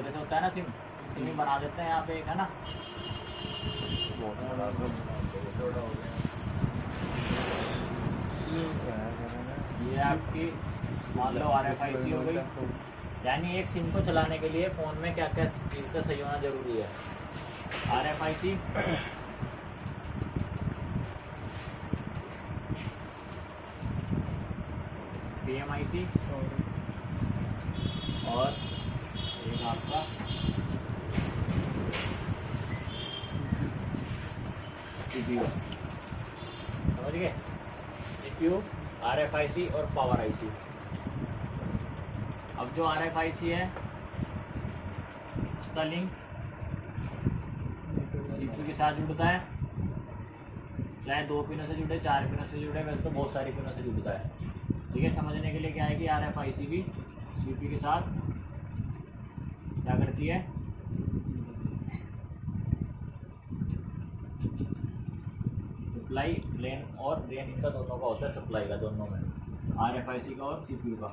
दूसरे से होता है ना सिम, सिम ही बना देते हैं यहाँ पे एक, है ना। ये आपकी मान लो RFIC हो गई। यानी एक सिम को चलाने के लिए फ़ोन में क्या क्या चीज़ का सही होना ज़रूरी है। RFIC, PMIC और एक आपका CPU। समझ गए? CPU, RFIC और पावर IC। अब जो RFIC है उसका लिंक CPU के साथ जुड़ता है, चाहे 2 पिनों से जुड़े, 4 पिनों से जुड़े, वैसे तो बहुत सारी पिनों से जुड़ता है। ठीक है, समझने के लिए क्या है कि RFIC भी CPU के साथ क्या करती है, सप्लाई लेन और ड्रेन इनका दोनों का होता है, सप्लाई का दोनों में, RFIC का और CPU का।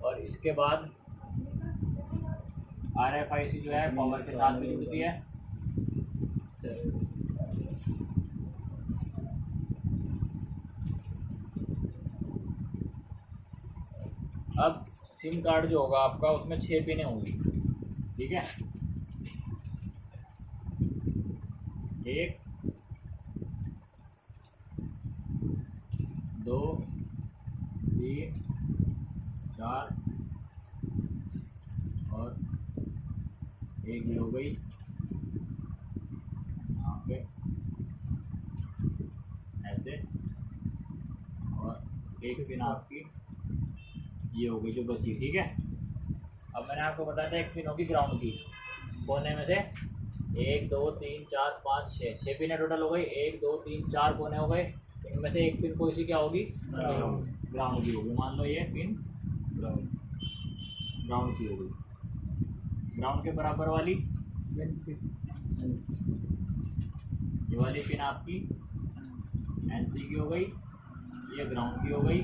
और इसके बाद RFIC जो है पावर के साथ भी जुड़ती है। अब सिम कार्ड जो होगा आपका उसमें 6 पिनें होंगी। ठीक है, 1 2 3 4 और एक भी हो गई यहाँ पे ऐसे, और एक पिन आपकी ये हो गई जो बची। ठीक है, अब मैंने आपको बताया था एक पिन होगी ग्राउंड की, कोने में से 1 2 3 4 5 6 पिनें टोटल हो गई। 1 2 3 4 कोने हो गए, इनमें से एक पिन कोई सी क्या होगी, ग्राउंड की होगी। मान लो ये पिन ग्राउंड की हो गई। ग्राउंड के बराबर वाली ये वाली पिन आपकी NC की हो गई, ये ग्राउंड की हो गई।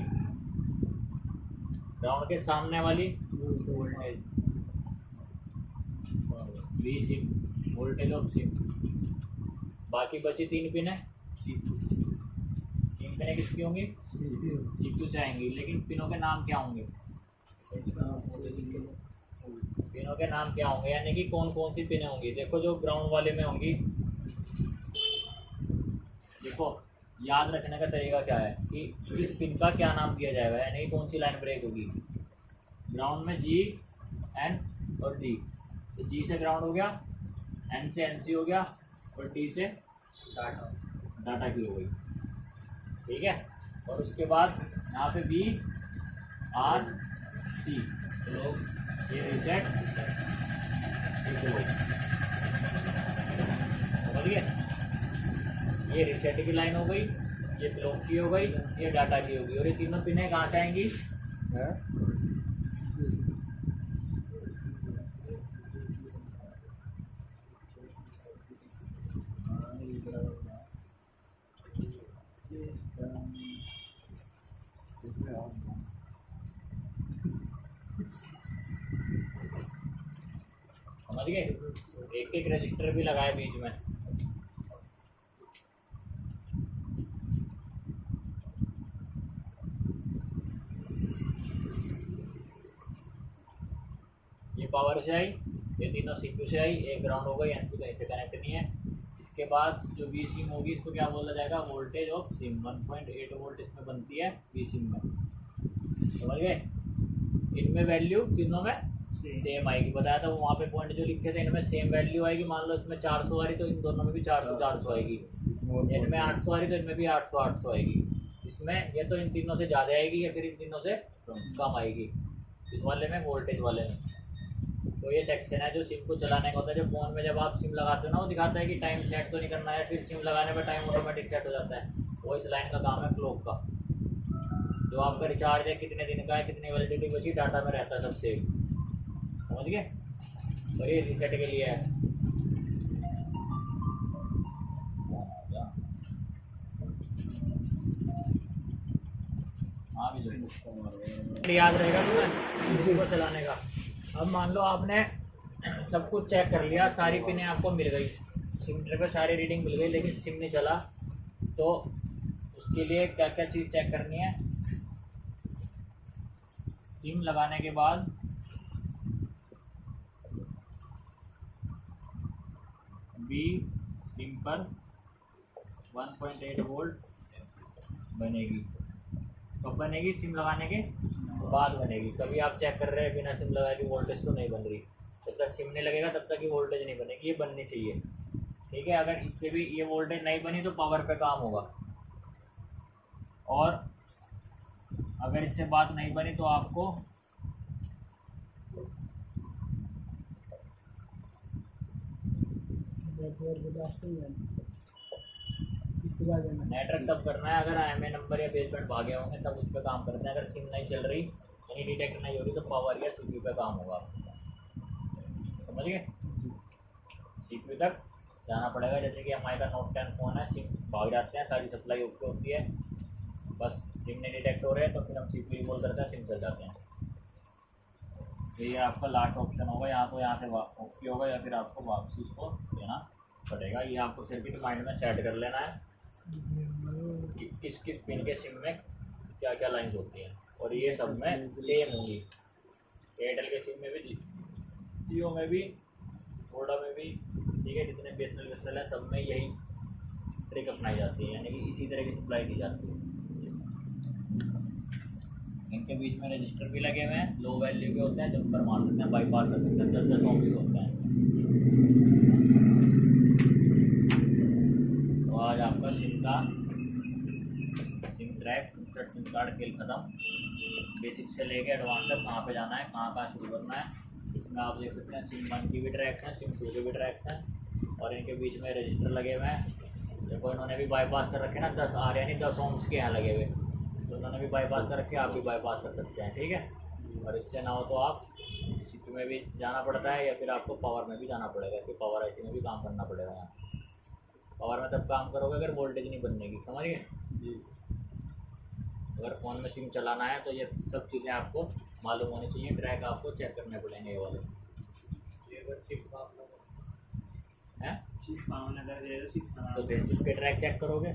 ग्राउंड के सामने वाली V SIM, voltage of SIM. बाकी बची 3 पिन है, 3 पिनें किसकी होंगी, CPU से आएंगी। लेकिन पिनों के नाम क्या होंगे, पिनों के नाम क्या होंगे, यानी कि कौन कौन सी पिनें होंगी। देखो जो ग्राउंड वाले में होंगी, देखो याद रखने का तरीका क्या है कि इस पिन का क्या नाम दिया जाएगा, यानी कि कौन सी लाइन ब्रेक होगी। ग्राउंड में G N और D, तो G से ग्राउंड हो गया, N से NC हो गया और D से डाटा की हो गई। ठीक है, और उसके बाद यहाँ पे B R C, तो ये रीसेट समझिए, ये रीसेट की लाइन हो गई, ये क्लॉक की हो गई, ये डाटा की होगी। और ये तीनों पिनें कहाँ से आएंगी, समझ गए। एक एक रजिस्टर भी लगाए बीच में। ये पावर से आई, ये तीनों CPU से आई, एक ग्राउंड हो गई, NC कहीं से कनेक्ट नहीं है। इसके बाद जो V सिम होगी इसको क्या बोला जाएगा, वोल्टेज ऑफ सिम। 1.8 वोल्ट इसमें बनती है V सिम में, समझ गए। इनमें वैल्यू तीनों में सेम आएगी, बताया था वो वहाँ पे पॉइंट जो लिखे थे, इनमें सेम वैल्यू आएगी। मान लो इसमें 400 आ रही तो इन दोनों में भी 400 आएगी, इनमें 800 आ रही तो इनमें भी 800 आएगी। इसमें ये तो इन तीनों से ज़्यादा आएगी या फिर इन तीनों से कम आएगी, इस वाले में, वोल्टेज वाले में। तो ये सेक्शन है जो सिम को चलाने का होता है। जो फ़ोन में जब आप सिम लगाते हो ना, वो दिखाता है कि टाइम सेट तो नहीं करना है, फिर सिम लगाने पर टाइम ऑटोमेटिक सेट हो जाता है। वो इस लाइन का काम है, क्लॉक का। जो आपका रिचार्ज है, कितने दिन का है, कितनी वैलिडिटी बची, डाटा में रहता है सब सेव, समझ गए। तो ये रीसेट के लिए है। हाँ भी याद रहेगा तुम्हें इसी को चलाने का। अब मान लो आपने सब कुछ चेक कर लिया, सारी पिनें आपको मिल गई, सिम ट्रे पे सारी रीडिंग मिल गई, लेकिन सिम नहीं चला, तो उसके लिए क्या क्या चीज़ चेक करनी है। सिम लगाने के बाद बी सिम पर 1.8 वोल्ट बनेगी। कब बनेगी? सिम लगाने के बाद बनेगी। कभी आप चेक कर रहे हैं बिना सिम लगाए कि वोल्टेज तो नहीं बन रही, जब तक सिम नहीं लगेगा तब तक ये वोल्टेज नहीं बनेगी, ये बननी चाहिए। ठीक है, अगर इससे भी ये वोल्टेज नहीं बनी तो पावर पे काम होगा, और अगर इससे बात नहीं बनी तो आपको नेटवर्क तब करना है। अगर IMEI नंबर या बेसबैंड भागे होंगे तब उस पर काम करते हैं। अगर सिम नहीं चल रही, यानी डिटेक्ट नहीं हो रही, तो पावर या CPU पे काम होगा। समझ गए? CPU तक जाना पड़ेगा। जैसे कि MI का Note 10 फ़ोन है, सिम भाग जाते हैं, सारी सप्लाई ओके होती है, बस सिम नहीं डिटेक्ट हो रहे हैं तो फिर हम CPU बोल करते हैं, सिम चल जाते हैं। ये आपका लास्ट ऑप्शन होगा, यहाँ तो यहाँ से ओके होगा, या फिर आपको वापसी उसको देना पड़ेगा। ये आपको सर्किट माइंड में सेट कर लेना है कि किस किस पिन के सिम में क्या क्या लाइन्स होती हैं, और ये सब में सेम होंगी। एयरटेल के सिम में भी, जियो में भी, वोडा में भी, ठीक है, जितने BSNL है सब में यही ट्रिक अपनाई जाती है, यानी कि इसी तरह की सप्लाई दी जाती है। इनके बीच में रजिस्टर भी लगे हुए हैं, लो वैल्यू के होते हैं, जब पर मार सकते हैं, बाईपास कर सकते हैं, 10-10 ओम के होते हैं। तो आज आपका SIM track, insert SIM card खेल ख़त्म। बेसिक से लेके एडवांस तक कहाँ पे जाना है, कहाँ कहाँ शुरू करना है। इसमें आप देख सकते हैं सिम 1 की भी ट्रैक्स हैं, सिम 2 के भी ट्रैक्स हैं, और इनके बीच में रजिस्टर लगे हुए हैं। देखो इन्होंने भी बाईपास कर रखे ना, 10 आर यानी 10 ओम्स के यहाँ लगे हुए, तो उन्होंने भी बाईपास कर रखे, आप भी बाईपास कर सकते हैं। ठीक है, और इससे ना हो तो आप CPU में भी जाना पड़ता है, या फिर आपको पावर में भी जाना पड़ेगा, कि पावर IC में भी काम करना पड़ेगा। यहाँ पावर में तब काम करोगे अगर वोल्टेज नहीं बनने की, समझ गए जी। अगर फ़ोन में सिम चलाना है तो ये सब चीज़ें आपको मालूम होनी चाहिए, ट्रैक आपको चेक करने पड़ेंगे ये वाले। हैं तो बेसिक के ट्रैक चेक करोगे।